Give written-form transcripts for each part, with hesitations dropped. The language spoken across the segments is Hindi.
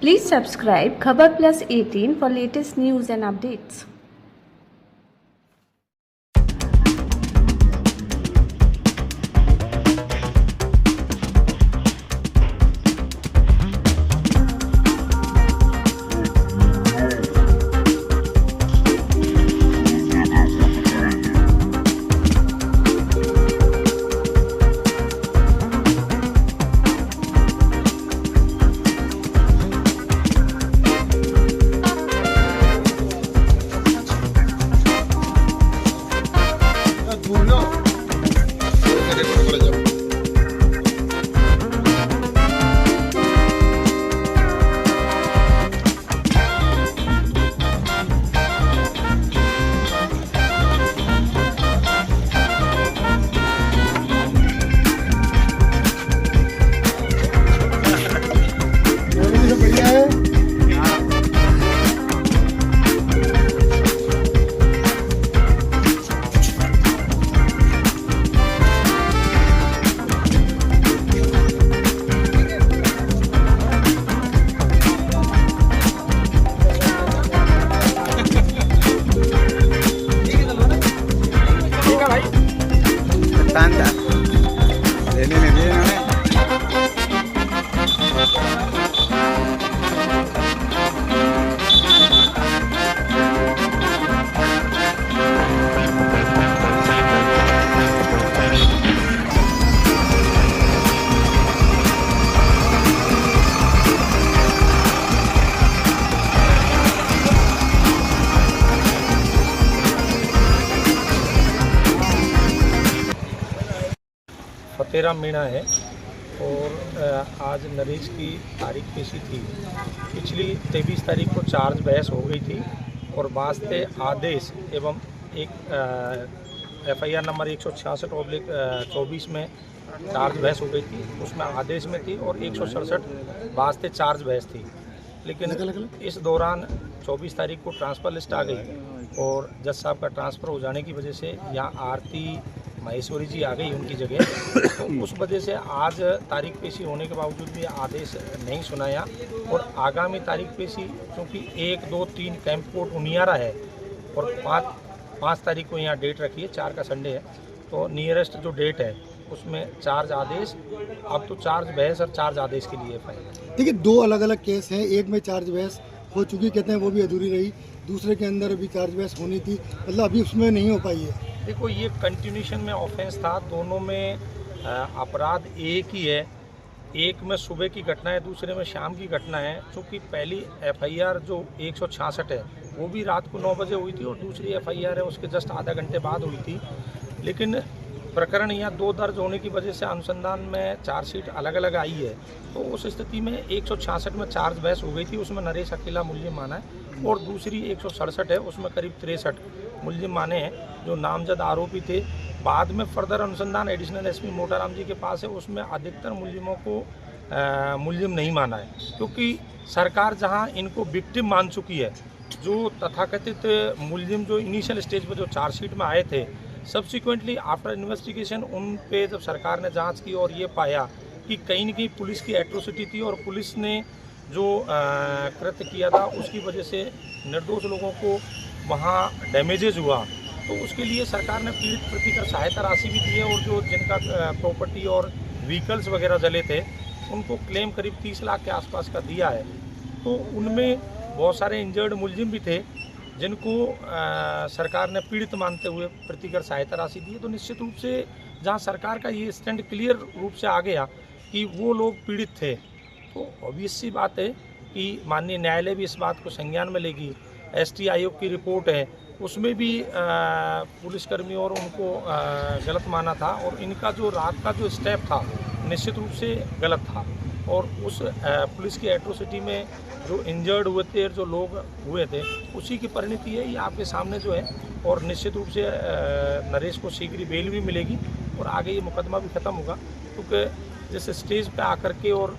Please subscribe Khabar Plus 18 for latest news and updates. Tanta. Viene bien, फतेहराम Meena है और आज नरेश की तारीख पेशी थी। पिछली 23 तारीख को चार्ज बहस हो गई थी और वास्ते आदेश एवं एक FIR नंबर 166/24 में चार्ज बहस हो गई थी, उसमें आदेश में थी और 167 वास्ते चार्ज बहस थी। लेकिन इस दौरान 24 तारीख को ट्रांसफ़र लिस्ट आ गई और जज साहब का ट्रांसफ़र हो जाने की वजह से यहाँ आरती महेश्वरी जी आ गई उनकी जगह, तो उस वजह से आज तारीख पेशी होने के बावजूद भी आदेश नहीं सुनाया और आगामी तारीख पेशी क्योंकि 1, 2, 3 कैंप कोर्ट उनियारा है और 5 तारीख को यहाँ डेट रखी है, 4 का संडे है, तो नियरेस्ट जो डेट है उसमें चार्ज आदेश, अब तो चार्ज बहस और चार्ज आदेश के लिए फाइल। देखिए, 2 अलग अलग केस हैं, एक में चार्ज बहस हो चुकी कहते हैं वो भी अधूरी रही, दूसरे के अंदर अभी चार्ज बहस होनी थी, मतलब अभी उसमें नहीं हो पाई है। देखो, ये कंटिन्यूशन में ऑफेंस था, दोनों में अपराध एक ही है, एक में सुबह की घटना है, दूसरे में शाम की घटना है। क्योंकि पहली FIR जो 166 है वो भी रात को 9 बजे हुई थी और दूसरी FIR है उसके जस्ट आधा घंटे बाद हुई थी। लेकिन प्रकरण यहाँ 2 दर्ज होने की वजह से अनुसंधान में चार्जशीट अलग अलग आई है, तो उस स्थिति में 166 में चार्ज बहस हो गई थी, उसमें नरेश अकेला मुलजिम माना है और दूसरी 167 है उसमें करीब 63 मुलजिम माने हैं जो नामजद आरोपी थे। बाद में फर्दर अनुसंधान एडिशनल SP मोटाराम जी के पास है, उसमें अधिकतर मुलजिमों को मुलजिम नहीं माना है क्योंकि सरकार जहां इनको विक्टिम मान चुकी है। जो तथाकथित मुलजिम जो इनिशियल स्टेज पर जो चार्जशीट में आए थे, सब्सिक्वेंटली आफ्टर इन्वेस्टिगेशन उन पे जब सरकार ने जांच की और ये पाया कि कहीं न कहीं पुलिस की एट्रोसिटी थी और पुलिस ने जो कृत्य किया था उसकी वजह से निर्दोष लोगों को वहाँ डैमेजेज हुआ, तो उसके लिए सरकार ने पीड़ित प्रतिकर सहायता राशि भी दी है और जो जिनका प्रॉपर्टी और व्हीकल्स वगैरह जले थे उनको क्लेम करीब 30 लाख के आसपास का दिया है। तो उनमें बहुत सारे इंजर्ड मुलजिम भी थे जिनको सरकार ने पीड़ित मानते हुए प्रतिकर सहायता राशि दी है। तो निश्चित रूप से जहां सरकार का ये स्टैंड क्लियर रूप से आ गया कि वो लोग पीड़ित थे, तो ऑब्वियस सी बात है कि माननीय न्यायालय भी इस बात को संज्ञान में लेगी। ST आयोग की रिपोर्ट है, उसमें भी पुलिसकर्मियों और उनको गलत माना था और इनका जो रात का जो स्टेप था निश्चित रूप से गलत था और उस पुलिस की एट्रोसिटी में जो इंजर्ड हुए थे, जो लोग हुए थे, उसी की परिणति है ये आपके सामने जो है। और निश्चित रूप से नरेश को शीघ्र बेल भी मिलेगी और आगे ये मुकदमा भी ख़त्म होगा क्योंकि जिस स्टेज पे आकर के और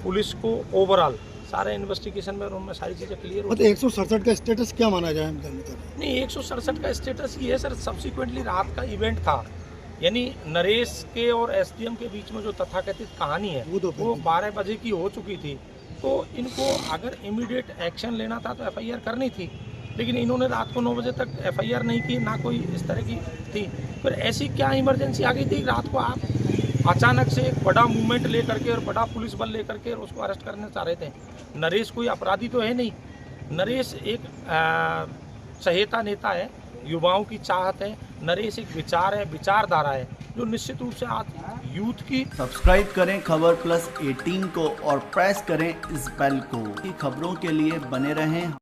पुलिस को ओवरऑल सारे इन्वेस्टिगेशन में उनमें सारी चीज़ें क्लियर हो। 167 का स्टेटस क्या माना जाए? नहीं, 167 का स्टेटस ये है सर, सब्सिक्वेंटली रात का इवेंट था, यानी नरेश के और SDM के बीच में जो तथाकथित कहानी है वो 12 बजे की हो चुकी थी तो इनको अगर इमीडिएट एक्शन लेना था तो एफआईआर करनी थी, लेकिन इन्होंने रात को 9 बजे तक एफआईआर नहीं की, ना कोई इस तरह की थी। फिर ऐसी क्या इमरजेंसी आ गई थी रात को आप अचानक से एक बड़ा मूवमेंट लेकर के और बड़ा पुलिस बल लेकर के उसको अरेस्ट करना चाह रहे थे? नरेश कोई अपराधी तो है नहीं, नरेश एक सहायता नेता है, युवाओं की चाहत है, नरेश एक विचार है, विचारधारा है जो निश्चित रूप से आज यूथ की। सब्सक्राइब करें खबर प्लस 18 को और प्रेस करें इस बेल को। खबरों के लिए बने रहें।